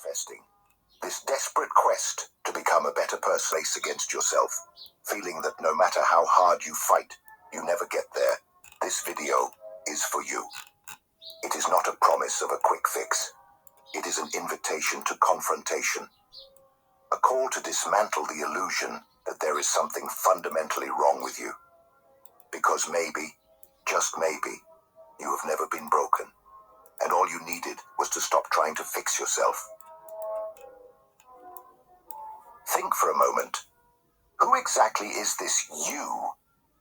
manifesting. This desperate quest to become a better person against yourself, feeling that no matter how hard you fight, you never get there. This video is for you. It is not a promise of a quick fix. It is an invitation to confrontation. A call to dismantle the illusion that there is something fundamentally wrong with you. Because maybe, just maybe, you have never been broken, and all you needed was to stop trying to fix yourself. Think for a moment. Who exactly is this you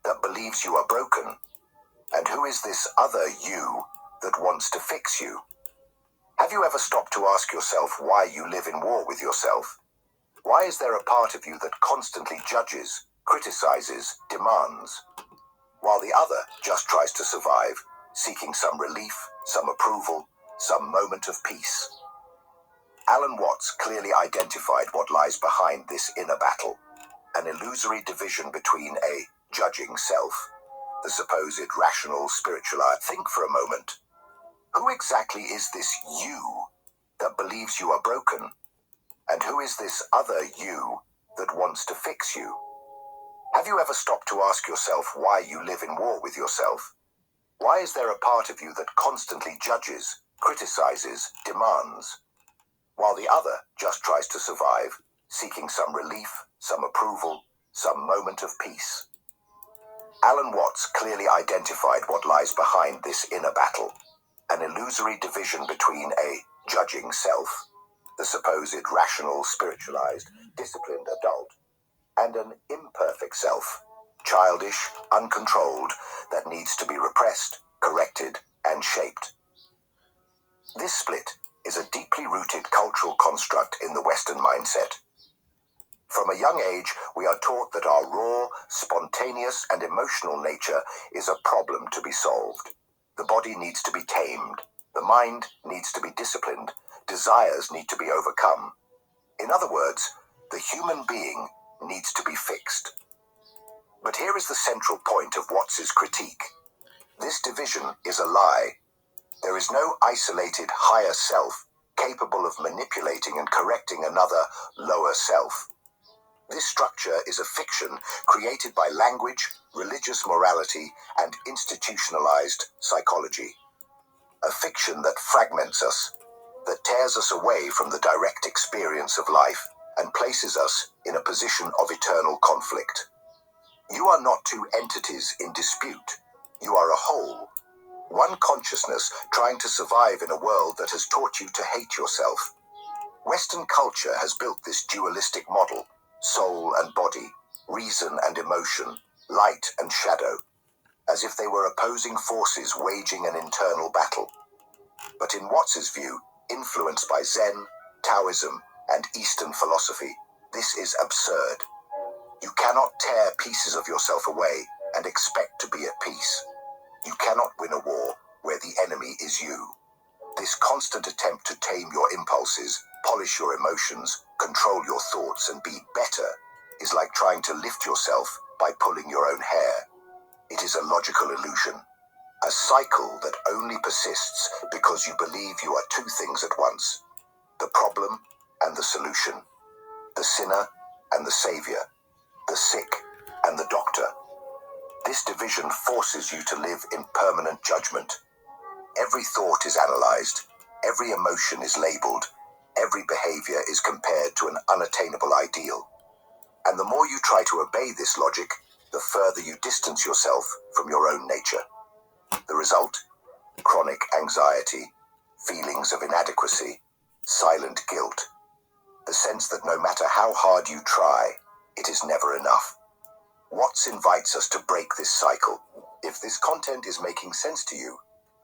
that believes you are broken? And who is this other you that wants to fix you? Have you ever stopped to ask yourself why you live in war with yourself? Why is there a part of you that constantly judges, criticizes, demands, while the other just tries to survive, seeking some relief, some approval, some moment of peace? Alan Watts clearly identified what lies behind this inner battle, an illusory division between a judging self, the supposed rational, spiritualized. Think for a moment. Who exactly is this you that believes you are broken? And who is this other you that wants to fix you? Have you ever stopped to ask yourself why you live in war with yourself? Why is there a part of you that constantly judges, criticizes, demands, while the other just tries to survive, seeking some relief, some approval, some moment of peace? Alan Watts clearly identified what lies behind this inner battle, an illusory division between a judging self, the supposed rational, spiritualized, disciplined adult, and an imperfect self, childish, uncontrolled, that needs to be repressed, corrected, and shaped. This split is a deeply rooted cultural construct in the Western mindset. From a young age, we are taught that our raw, spontaneous, and emotional nature is a problem to be solved. The body needs to be tamed, the mind needs to be disciplined, desires need to be overcome. In other words, the human being needs to be fixed. But here is the central point of Watts's critique. This division is a lie. There is no isolated higher self capable of manipulating and correcting another lower self. This structure is a fiction created by language, religious morality, and institutionalized psychology. A fiction that fragments us, that tears us away from the direct experience of life, and places us in a position of eternal conflict. You are not two entities in dispute. You are a whole. One consciousness trying to survive in a world that has taught you to hate yourself. Western culture has built this dualistic model, soul and body, reason and emotion, light and shadow, as if they were opposing forces waging an internal battle. But in Watts's view, influenced by Zen, Taoism, and Eastern philosophy, this is absurd. You cannot tear pieces of yourself away and expect to be at peace. You cannot win a war where the enemy is you. This constant attempt to tame your impulses, polish your emotions, control your thoughts, and be better is like trying to lift yourself by pulling your own hair. It is a logical illusion, a cycle that only persists because you believe you are two things at once: the problem and the solution, the sinner and the savior, the sick and the doctor. This division forces you to live in permanent judgment. Every thought is analyzed, every emotion is labeled, every behavior is compared to an unattainable ideal. And the more you try to obey this logic, the further you distance yourself from your own nature. The result? Chronic anxiety, feelings of inadequacy, silent guilt, the sense that no matter how hard you try, it is never enough. Watts invites us to break this cycle. If this content is making sense to you,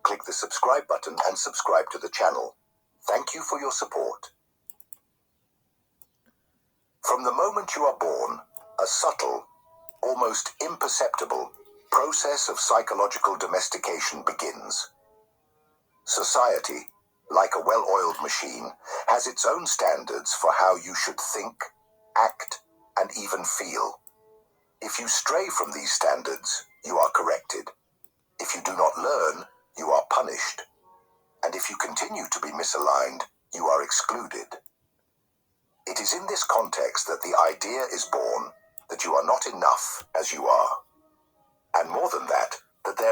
click the subscribe button and subscribe to the channel. Thank you for your support. From the moment you are born, a subtle, almost imperceptible process of psychological domestication begins. Society, like a well-oiled machine, has its own standards for how you should think, act, and even feel. If you stray from these standards, you are corrected. If you do not learn, you are punished. And if you continue to be misaligned, you are excluded. It is in this context that the idea is born that you are not enough as you are. And more than that, that there